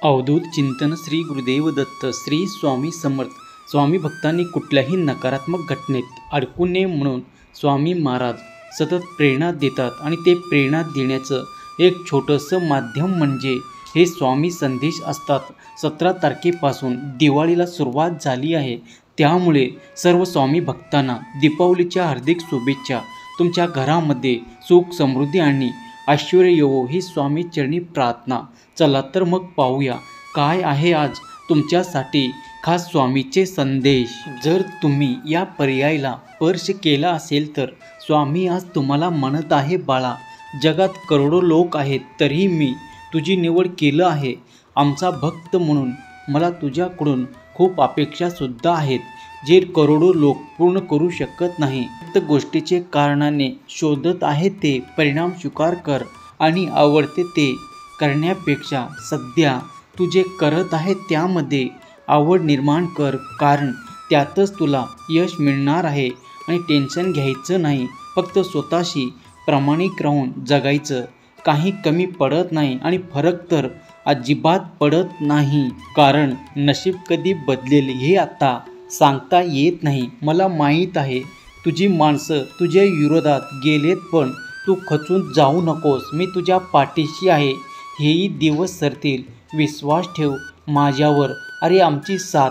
अवधूत चिंतन श्री गुरुदेव दत्त श्री स्वामी समर्थ. स्वामी भक्तांनी कुठल्याही नकारात्मक घटनेत अडकू नये म्हणून स्वामी महाराज सतत प्रेरणा देतात आणि ते प्रेरणा देण्याचं एक छोटंसं माध्यम म्हणजे हे स्वामी संदेश असतात. 17 तारखेपासून दिवाळीला सुरुवात झाली आहे, त्यामुळे सर्व स्वामी भक्तांना दीपावलीच्या हार्दिक शुभेच्छा. तुमच्या घरामध्ये सुख समृद्धी आणि ऐश्वर्य येवो ही स्वामी चरणी प्रार्थना. चला तर मग पाहूया काय आहे आज तुमच्यासाठी खास स्वामीचे संदेश. जर तुम्ही या पर्यायाला स्पर्श केला असेल तर स्वामी आज तुम्हाला म्हणत आहे, बाळा, जगात करोडो लोक आहेत तरीही मी तुझी निवड केलं आहे. आमचा भक्त म्हणून मला तुझ्याकडून खूप अपेक्षासुद्धा आहेत, जे करोडो लोक पूर्ण करू शकत नाही. फक्त गोष्टीचे कारणाने शोधत आहे ते परिणाम स्वीकार कर आणि आवडते ते करण्यापेक्षा सध्या तू जे करत आहे त्यामध्ये आवड निर्माण कर, कारण त्यातच तुला यश मिळणार आहे. आणि टेन्शन घ्यायचं नाही, फक्त स्वतःशी प्रामाणिक राहून जगायचं. काही कमी पडत नाही आणि फरक तर अजिबात पडत नाही, कारण नशीब कधी बदलेल हे आता सांगता येत नाही. मला माहीत आहे तुझी माणसं तुझ्या विरोधात गेलेत, पण तू खचून जाऊ नकोस. मी तुझ्या पाठीशी आहे. हेही दिवस सरतील, विश्वास ठेव माझ्यावर. अरे, आमची साथ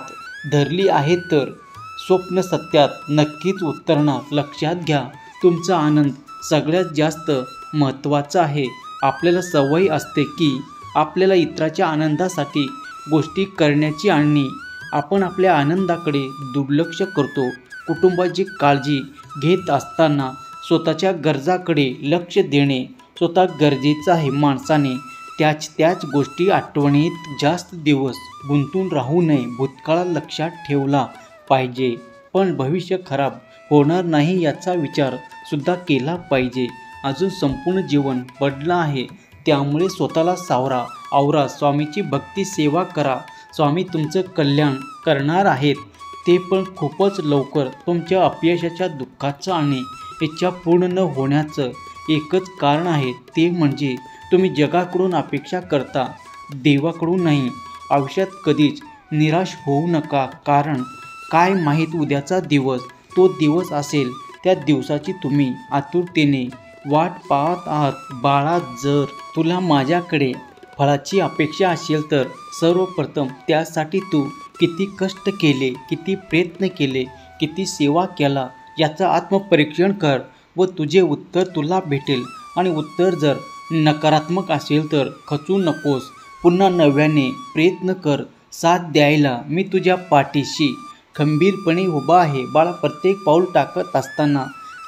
धरली आहे तर स्वप्न सत्यात नक्कीच उतरणार. लक्षात घ्या, तुमचा आनंद सगळ्यात जास्त महत्त्वाचा आहे. आपल्याला सवय असते की आपल्याला इतराच्या आनंदासाठी गोष्टी करण्याची आणि आपण आपल्या आनंदाकडे दुर्लक्ष करतो. कुटुंबाची काळजी घेत असताना स्वतःच्या गरजाकडे लक्ष देणे स्वतः गरजेचं आहे. माणसाने त्याच गोष्टी आठवणीत जास्त दिवस गुंतून राहू नये. भूतकाळ लक्षात ठेवला पाहिजे, पण भविष्य खराब होणार नाही याचा विचार सुद्धा केला पाहिजे. अजून संपूर्ण जीवन पडलं आहे, त्यामुळे स्वतःला सावरा, आवरा. स्वामीची भक्ती सेवा करा. स्वामी तुमचं कल्याण करणार आहेत, ते पण खूपच लवकर. तुमच्या अपयशाच्या, दुःखाचं आणि इच्छा पूर्ण न होण्याचं एकच कारण आहे, ते म्हणजे तुम्ही जगाकडून अपेक्षा करता, देवाकडून नाही. आयुष्यात कधीच निराश होऊ नका, कारण काय माहीत उद्याचा दिवस तो दिवस असेल त्या दिवसाची तुम्ही आतुरतेने वाट पाहत आहात. बाळा, जर तुला माझ्याकडे फळाची अपेक्षा असेल तर सर्वप्रथम त्यासाठी तू किती कष्ट केले, किती प्रयत्न केले, किती सेवा केला याचं आत्मपरीक्षण कर व तुझे उत्तर तुला भेटेल. आणि उत्तर जर नकारात्मक असेल तर खचू नकोस, पुन्हा नव्याने प्रयत्न कर. साथ द्यायला मी तुझ्या पाठीशी खंबीरपणे उभा आहे. बाळा, प्रत्येक पाऊल टाकत असताना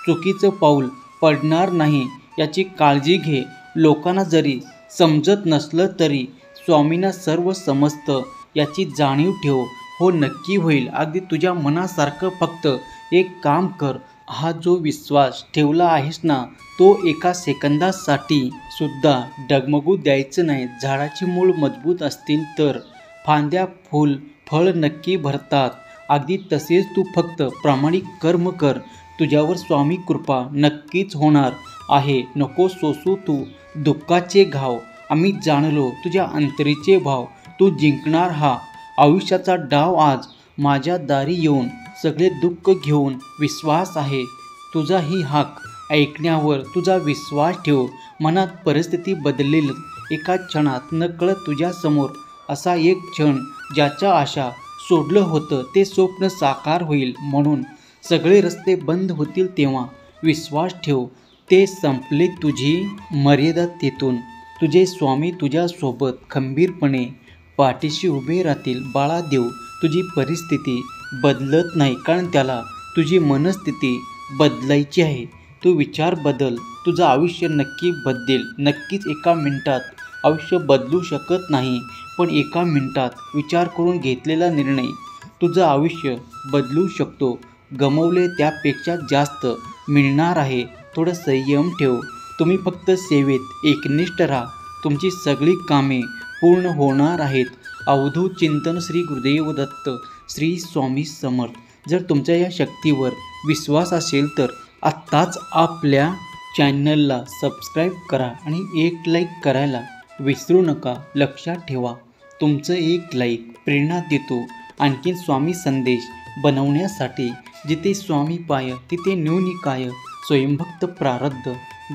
चुकीचं पाऊल पडणार नाही याची काळजी घे. लोकांना जरी समजत नसलं तरी स्वामींना सर्व समजतं याची जाणीव ठेव. हो, नक्की होईल अगदी तुझ्या मनासारखं. फक्त एक काम कर, हा जो विश्वास ठेवला आहेस ना, तो एका सेकंदासाठी सुद्धा डगमगू द्यायचं नाही. झाडाची मूळ मजबूत असतील तर फांद्या, फूल, फळ नक्की भरतात. अगदी तसेच तू फक्त प्रामाणिक कर्म कर, तुझ्यावर स्वामी कृपा नक्कीच होणार आहे. नको सोसू तू दुःखाचे घाव. आम्ही जाणलो तुझ्या अंतरीचे भाव. तू जिंकणार हा आयुष्याचा डाव. आज माझ्या दारी येऊन सगळे दुःख घेऊन विश्वास आहे तुझा. ही हाक ऐकण्यावर तुझा विश्वास ठेव. मनात परिस्थिती बदलेल एका क्षणात. नकळत तुझ्यासमोर असा एक क्षण ज्याच्या आशा सोडलं होतं ते स्वप्न साकार होईल. म्हणून सगळे रस्ते बंद होतील तेव्हा विश्वास ठेव, ते संपले तुझी मर्यादा तेथून. तुझे स्वामी तुझ्यासोबत खंबीरपणे पाठीशी उभे राहतील. बाळा, देव तुझी परिस्थिती बदलत नाही, कारण त्याला तुझी मनस्थिती बदलायची आहे. तू विचार बदल, तुझं आयुष्य नक्की बदलेल. नक्कीच एका मिनिटात आयुष्य बदलू शकत नाही, पण एका मिनिटात विचार करून घेतलेला निर्णय तुझं आयुष्य बदलू शकतो. गमवले त्यापेक्षा जास्त मिळणार आहे. थोडं संयम ठेव. तुम्ही फक्त सेवेत एकनिष्ठ राहा. तुमची सगळी कामे पूर्ण होणार आहेत. अवधूत चिंतन श्री गुरुदेव दत्त श्री स्वामी समर्थ. जर तुमच्या या शक्तीवर विश्वास असेल तर आत्ताच आपल्या चॅनलला सबस्क्राईब करा आणि एक लाईक करायला विसरू नका. लक्षात ठेवा, तुमचं एक लाईक प्रेरणा देतो आणखीन स्वामी संदेश बनवण्यासाठी. जिथे स्वामी पाय तिथे न्यूनी काय, स्वयंभक्त प्रारब्ध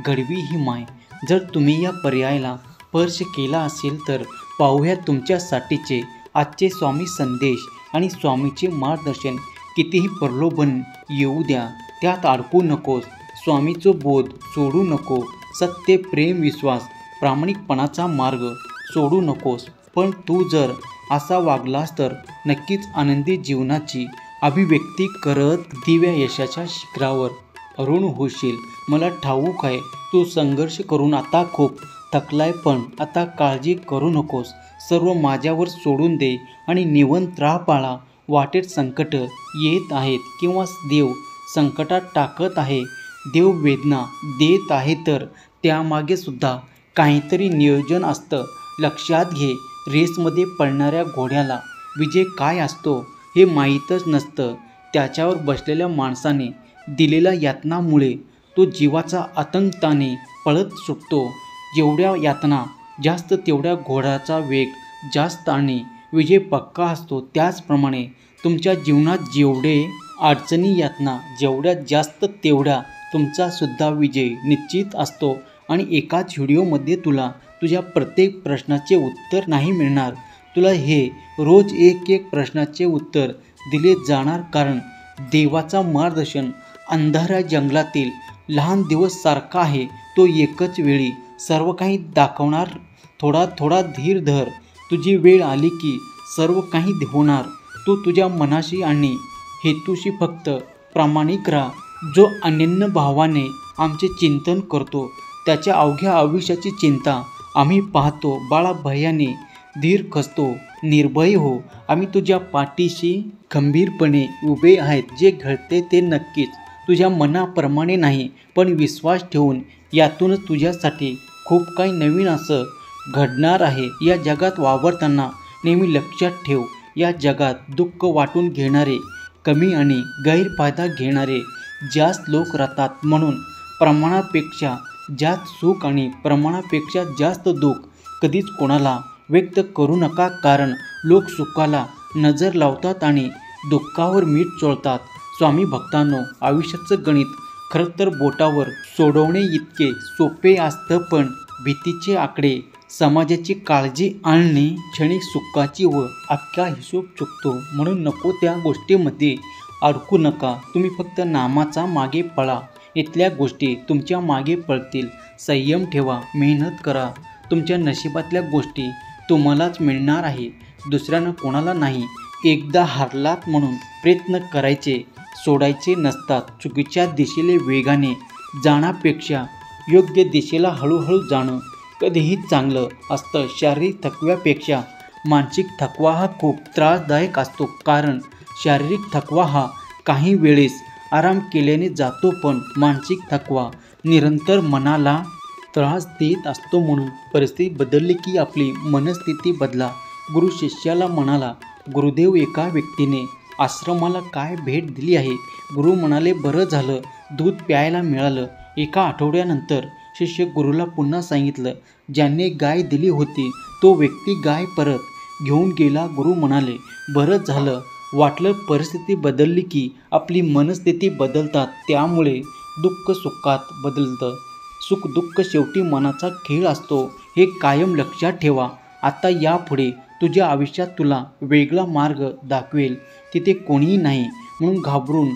घडवी ही माय. जर तुम्ही या पर्यायाला स्पर्श केला असेल तर पाहूया तुमच्यासाठीचे आजचे स्वामी संदेश आणि स्वामीचे मार्गदर्शन. कितीही प्रलोभन येऊ द्या त्यात अडकू नकोस. स्वामीचं बोध सोडू नको. सत्य, प्रेम, विश्वास, प्रामाणिकपणाचा मार्ग सोडू नकोस. पण तू जर असा वागलास तर नक्कीच आनंदी जीवनाची अभिव्यक्ती करत दिव्या यशाच्या शिखरावर अरुण होशील. मला ठाऊक आहे तू संघर्ष करून आता खूप थकलाय, पण आता काळजी करू नकोस. सर्व माझ्यावर सोडून दे आणि निवांत राहा बाळा. वाटेत संकट येत आहेत किंवा देव संकटात टाकत आहे, देव वेदना देत आहे, तर त्यामागे सुद्धा काहीतरी नियोजन असतं. लक्षात घे, रेसमध्ये पळणाऱ्या घोड्याला विजय काय असतो हे माहीतच नसतं. त्याच्यावर बसलेल्या माणसाने दिलेल्या यातनामुळे तो जीवाचा आतंकाने पळत सुटतो. जेवढ्या यातना जास्त तेवढ्या घोड्याचा वेग जास्त आणि विजय पक्का असतो. त्याचप्रमाणे तुमच्या जीवनात जेवढे अडचणी यातना जेवढ्या जास्त तेवढ्या तुमचा सुद्धा विजय निश्चित असतो. आणि एकाच व्हिडिओमध्ये तुला तुझ्या प्रत्येक प्रश्नाचे उत्तर नाही मिळणार. तुला हे रोज एक प्रश्नाचे उत्तर दिले जाणार, कारण देवाचा मार्गदर्शन अंधाऱ्या जंगलातील लहान दिवस सारखा आहे. तो एकच वेळी सर्व काही दाखवणार. थोडा थोडा धीर धर. तुझी वेळ आली की सर्व काही होणार. तू तुझ्या मनाशी आणि हेतूशी फक्त प्रामाणिक राहा. जो अनन्य भावाने आमचे चिंतन करतो त्याच्या अवघ्या आयुष्याची चिंता आम्ही पाहतो. बाळा, भयाने धीर खचतो. निर्भय हो. आम्ही तुझ्या पाठीशी खंबीरपणे उभे आहेत. जे घडते ते नक्कीच तुझ्या मनाप्रमाणे नाही, पण विश्वास ठेवून यातूनच तुझ्यासाठी खूप काही नवीन असं घडणार आहे. या जगात वावरताना नेहमी लक्षात ठेव, या जगात दुःख वाटून घेणारे कमी आणि गैरफायदा घेणारे जास्त लोक राहतात. म्हणून प्रमाणापेक्षा जास्त सुख आणि प्रमाणापेक्षा जास्त दुःख कधीच कोणाला व्यक्त करू नका, कारण लोक सुखाला नजर लावतात आणि दुःखावर मीठ चोळतात. स्वामी भक्तांनो, आयुष्याचं गणित खरं तर बोटावर सोडवणे इतके सोपे असतं, पण भीतीचे आकडे, समाजाची काळजी आणि क्षणिक सुखाची व अख्खा हिशोब चुकतो. म्हणून नको त्या गोष्टीमध्ये अडकू नका. तुम्ही फक्त नामाचा मागे पळा. इथल्या गोष्टी तुमच्या मागे पळतील. संयम ठेवा, मेहनत करा. तुमच्या नशिबातल्या गोष्टी तुम्हालाच मिळणार आहे, दुसऱ्यांना कोणाला नाही. एकदा हारलात म्हणून प्रयत्न करायचे सोडायचे नसतात. चुकीच्या दिशेला वेगाने जाण्यापेक्षा योग्य दिशेला हळूहळू जाणं कधीही चांगलं असतं. शारीरिक थकव्यापेक्षा मानसिक थकवा हा खूप त्रासदायक असतो, कारण शारीरिक थकवा हा काही वेळेस आराम केल्याने जातो, पण मानसिक थकवा निरंतर मनाला त्रास देत असतो. म्हणून परिस्थिती बदलली की आपली मनस्थिती बदला. गुरु शिष्याला म्हणाला, गुरुदेव, एका व्यक्तीने आश्रमाला काय भेट दिली आहे? गुरु म्हणाले, बरं झालं दूध प्यायला मिळालं. एका आठवड्यानंतर शिष्य गुरुला पुन्हा सांगितलं, ज्याने गाय दिली होती तो व्यक्ती गाय परत घेऊन गेला. गुरु म्हणाले, बरं झालं. वाटलं परिस्थिती बदलली की आपली मनस्थिती बदलतात. त्यामुळे दुःख सुखात बदलतं. सुख दुःख शेवटी मनाचा खेळ असतो, हे कायम लक्षात ठेवा. आता यापुढे तुझ्या आयुष्यात तुला वेगळा मार्ग दाखवेल तिथे कोणीही नाही, म्हणून घाबरून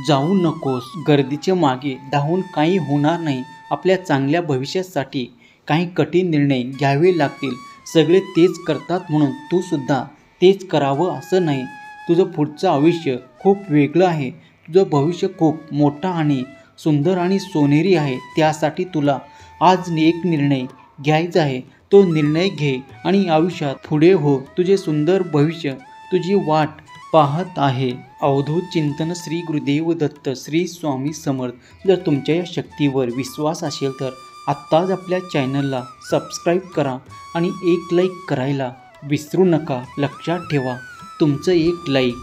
जाऊ नकोस. गर्दीच्या मागे धावून काही होणार नाही. आपल्या चांगल्या भविष्यासाठी काही कठीण निर्णय घ्यावे लागतील. सगळे तेच करतात म्हणून तू सुद्धा तेच करावं असं नाही. तुझं पुढचं आयुष्य खूप वेगळं आहे. तुझं भविष्य खूप मोठा आणि सुंदर आणि सोनेरी आहे. त्यासाठी तुला आज एक निर्णय घ्यायचा आहे. तो निर्णय घे आणि आयुष्यात पुढे हो. तुझे सुंदर भविष्य तुझी वाट पाहत आहे. अवधूत चिंतन. श्री गुरुदेव दत्त. श्री स्वामी समर्थ. जर तुमच्या या शक्तीवर विश्वास असेल तर आत्ताच आपल्या चॅनलला सबस्क्राईब करा आणि एक लाईक करायला विसरू नका. लक्षात ठेवा, तुमचं एक लाईक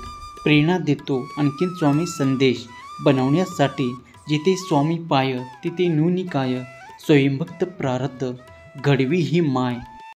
प्रेरणा देतो आणखीन स्वामी संदेश बनवण्यासाठी. जिथे स्वामी पाय तिथे न्यूनी काय, स्वयंभक्त प्रारब्ध घडवी ही माय.